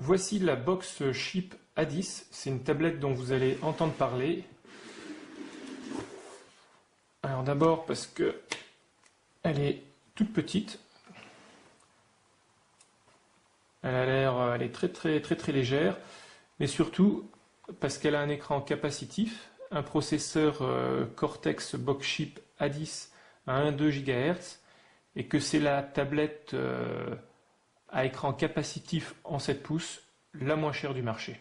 Voici la Boxship A10, c'est une tablette dont vous allez entendre parler. Alors d'abord parce que elle est toute petite. Elle est très légère, mais surtout parce qu'elle a un écran capacitif, un processeur Cortex Boxship A10 à 1,2 GHz, et que c'est la tablette à écran capacitif en 7 pouces la moins chère du marché.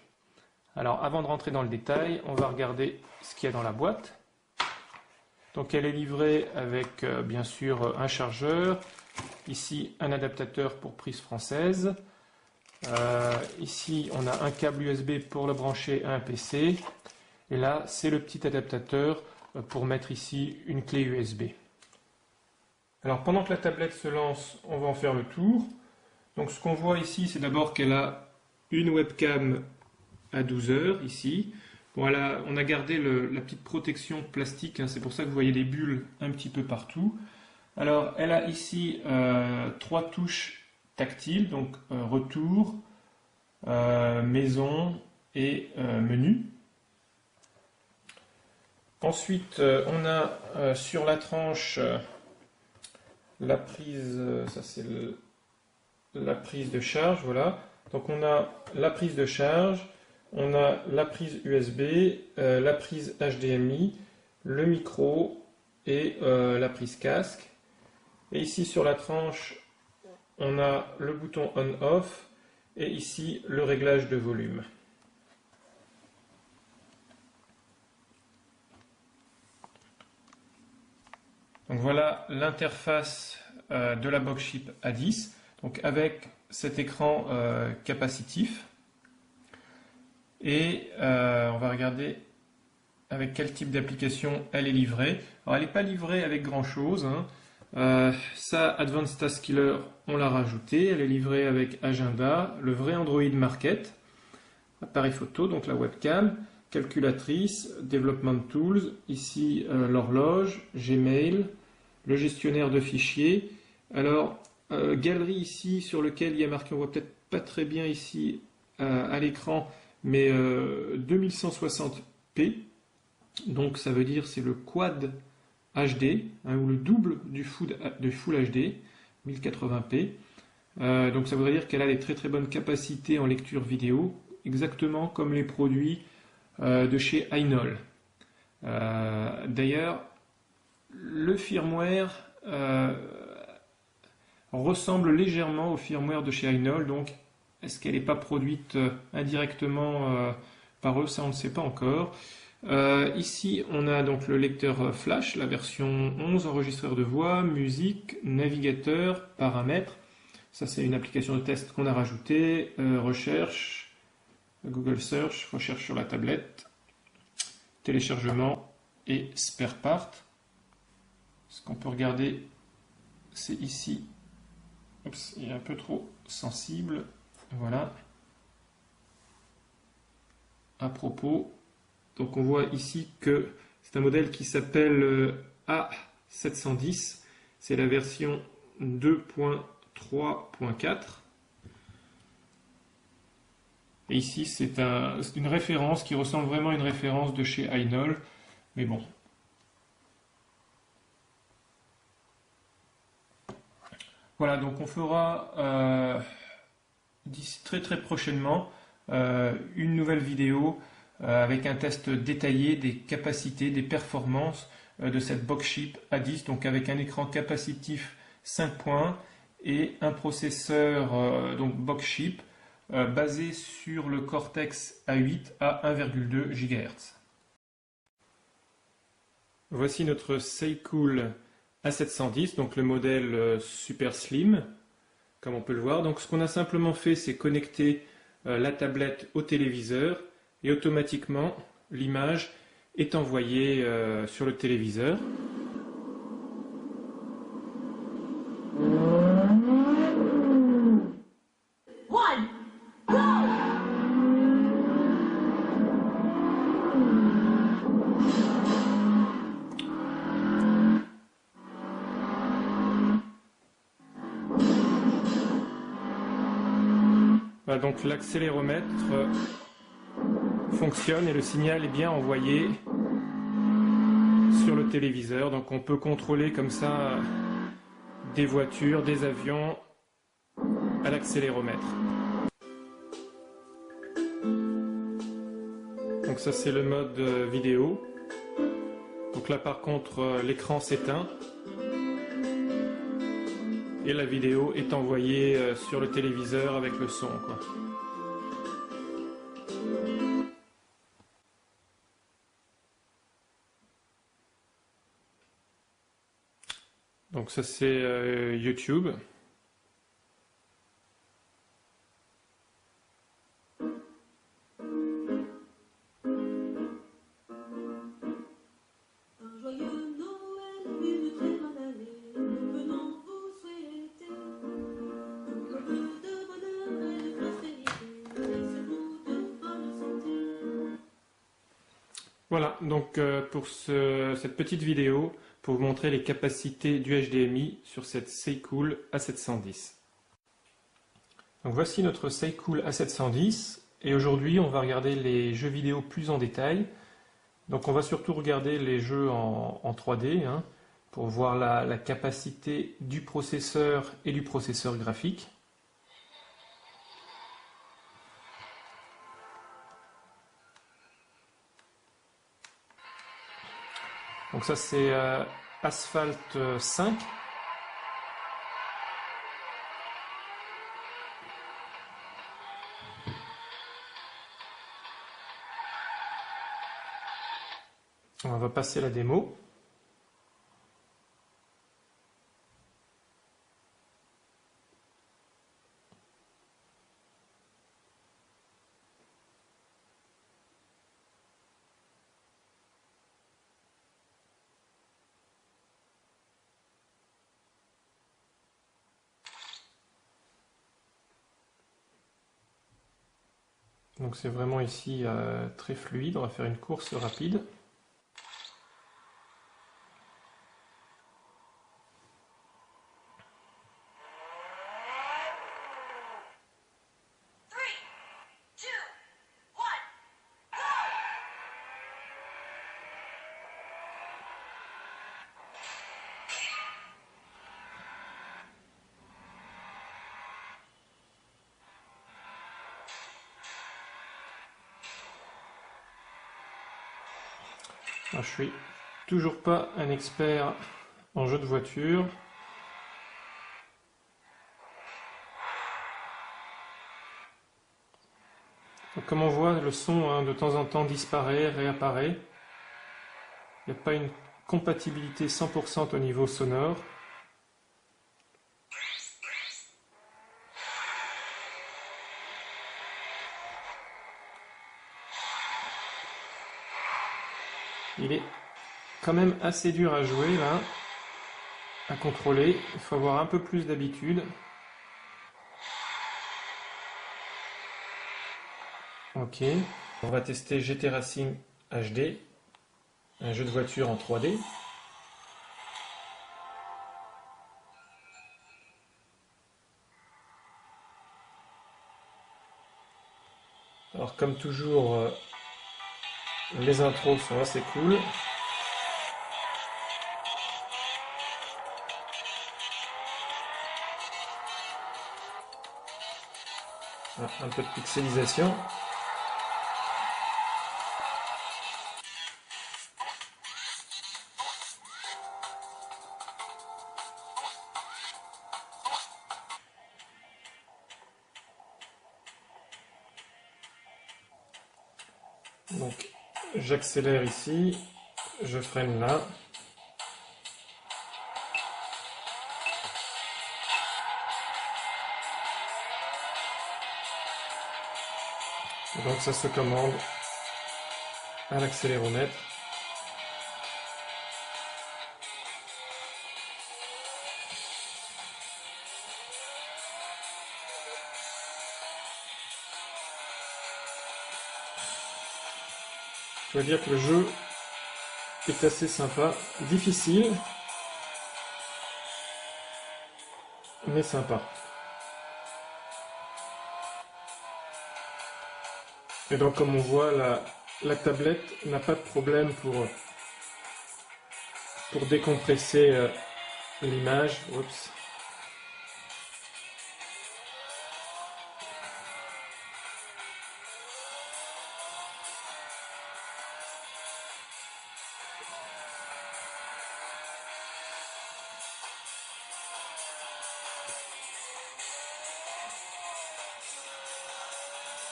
Alors avant de rentrer dans le détail, on va regarder ce qu'il y a dans la boîte. Donc elle est livrée avec bien sûr un chargeur, ici un adaptateur pour prise française, ici on a un câble USB pour le brancher à un PC, et là c'est le petit adaptateur pour mettre ici une clé USB. Alors pendant que la tablette se lance, on va en faire le tour. Donc ce qu'on voit ici, c'est d'abord qu'elle a une webcam à 12 heures ici. Voilà, on a gardé la petite protection plastique, hein, c'est pour ça que vous voyez des bulles un petit peu partout. Alors elle a ici 3 touches tactiles, donc retour, maison et menu. Ensuite on a sur la tranche la prise, ça c'est la prise de charge, voilà. Donc on a la prise de charge, on a la prise USB, la prise HDMI, le micro et la prise casque. Et ici sur la tranche, on a le bouton on-off et ici le réglage de volume. Donc voilà l'interface de la Boxship A10, donc avec cet écran capacitif. Et on va regarder avec quel type d'application elle est livrée. Alors elle n'est pas livrée avec grand chose, hein. Ça, Advanced Task Killer, on l'a rajouté. Elle est livrée avec Agenda, le vrai Android Market, appareil photo, donc la webcam, calculatrice, Development Tools, ici l'horloge, Gmail, le gestionnaire de fichiers. Alors, galerie ici sur lequel il y a marqué, on voit peut-être pas très bien ici à l'écran, mais 2160p, donc ça veut dire c'est le quad HD, hein, ou le double du Full HD, 1080p. Donc ça voudrait dire qu'elle a des très bonnes capacités en lecture vidéo, exactement comme les produits de chez Ainol. D'ailleurs, le firmware ressemble légèrement au firmware de chez Ainol, donc est-ce qu'elle n'est pas produite indirectement par eux? Ça on ne sait pas encore. Ici on a donc le lecteur flash, la version 11, enregistreur de voix, musique, navigateur, paramètres. Ça c'est une application de test qu'on a rajoutée, recherche, Google Search, recherche sur la tablette, téléchargement et spare part. Ce qu'on peut regarder, c'est ici. Oups, il est un peu trop sensible. Voilà. À propos, donc on voit ici que c'est un modèle qui s'appelle A710. C'est la version 2.3.4. Et ici, c'est une référence qui ressemble vraiment à une référence de chez Ainol. Mais bon. Voilà, donc on fera d'ici très prochainement une nouvelle vidéo avec un test détaillé des capacités, des performances de cette Boxship A10, donc avec un écran capacitif 5 points et un processeur donc Boxship basé sur le Cortex A8 à 1,2 GHz. Voici notre Seikool A710, donc le modèle super slim, comme on peut le voir. Donc ce qu'on a simplement fait, c'est connecter la tablette au téléviseur et automatiquement l'image est envoyée sur le téléviseur. Voilà, donc l'accéléromètre fonctionne et le signal est bien envoyé sur le téléviseur. Donc on peut contrôler comme ça des voitures, des avions à l'accéléromètre. Donc ça c'est le mode vidéo. Donc là par contre l'écran s'éteint et la vidéo est envoyée sur le téléviseur avec le son, quoi. Donc ça c'est YouTube. Voilà, donc pour cette petite vidéo, pour vous montrer les capacités du HDMI sur cette Seikool A710. Donc voici notre Seikool A710, et aujourd'hui on va regarder les jeux vidéo plus en détail. Donc on va surtout regarder les jeux en 3D, hein, pour voir la capacité du processeur et du processeur graphique. Donc ça c'est Asphalt 5. On va passer la démo. Donc c'est vraiment ici très fluide, on va faire une course rapide. Alors, je suis toujours pas un expert en jeu de voiture. Donc, comme on voit, le son hein, de temps en temps disparaît, réapparaît. Il n'y a pas une compatibilité 100% au niveau sonore. Il est quand même assez dur à jouer là, à contrôler. Il faut avoir un peu plus d'habitude. Ok, on va tester GT Racing HD, un jeu de voiture en 3D. Alors comme toujours, les intros sont assez cool. Un peu de pixelisation. Donc j'accélère ici, je freine là. Donc ça se commande à l'accéléromètre. Je dois dire que le jeu est assez sympa, difficile, mais sympa. Et donc comme on voit, la tablette n'a pas de problème pour décompresser l'image. Oups.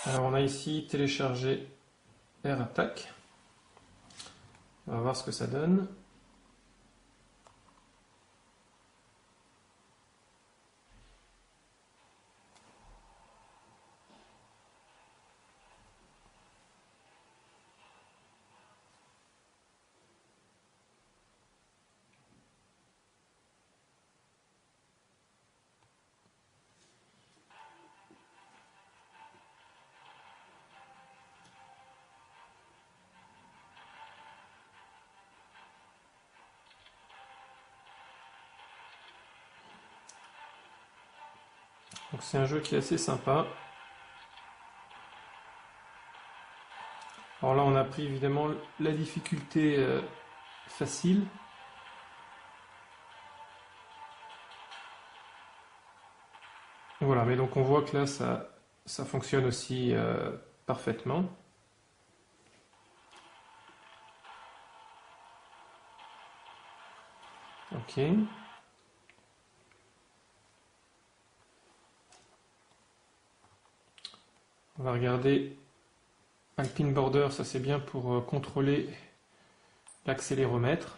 Alors on a ici téléchargé AirAttack. On va voir ce que ça donne. Donc c'est un jeu qui est assez sympa. Alors là on a pris évidemment la difficulté facile. Voilà, mais donc on voit que là ça fonctionne aussi parfaitement. Ok. On va regarder Alpine Border, ça c'est bien pour contrôler l'accéléromètre.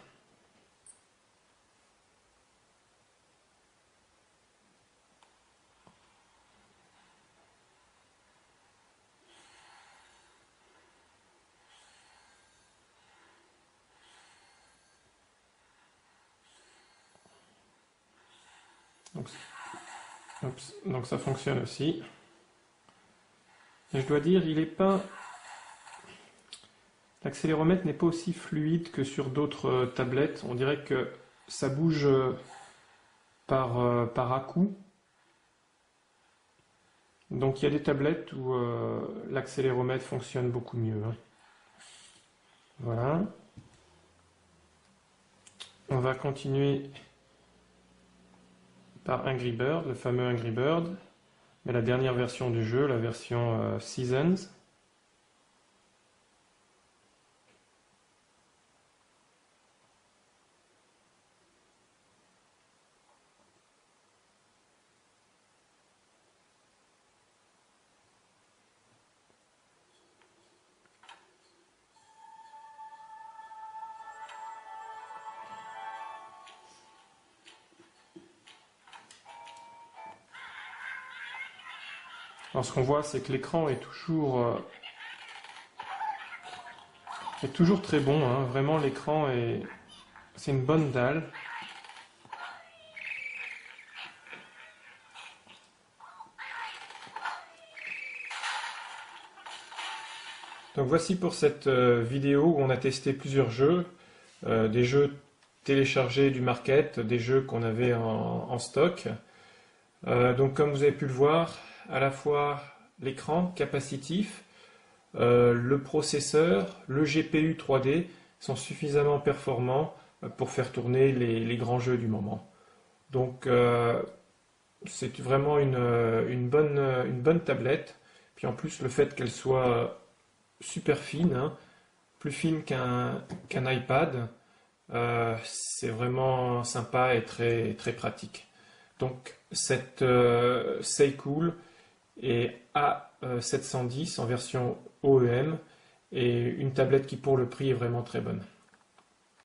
Donc ça fonctionne aussi. Et je dois dire, l'accéléromètre n'est pas aussi fluide que sur d'autres tablettes. On dirait que ça bouge par à-coup. Donc il y a des tablettes où l'accéléromètre fonctionne beaucoup mieux. Voilà. On va continuer par Angry Bird, le fameux Angry Bird, mais la dernière version du jeu, la version Seasons. Alors ce qu'on voit, c'est que l'écran est toujours très bon, hein. Vraiment l'écran c'est une bonne dalle. Donc voici pour cette vidéo où on a testé plusieurs jeux, des jeux téléchargés du market, des jeux qu'on avait en stock. Donc comme vous avez pu le voir, à la fois l'écran capacitif, le processeur, le GPU 3D sont suffisamment performants pour faire tourner les grands jeux du moment. Donc c'est vraiment une bonne tablette. Puis en plus le fait qu'elle soit super fine, hein, plus fine qu'un iPad, c'est vraiment sympa et très, très pratique. Donc cette Seikool est A710 en version OEM et une tablette qui pour le prix est vraiment très bonne.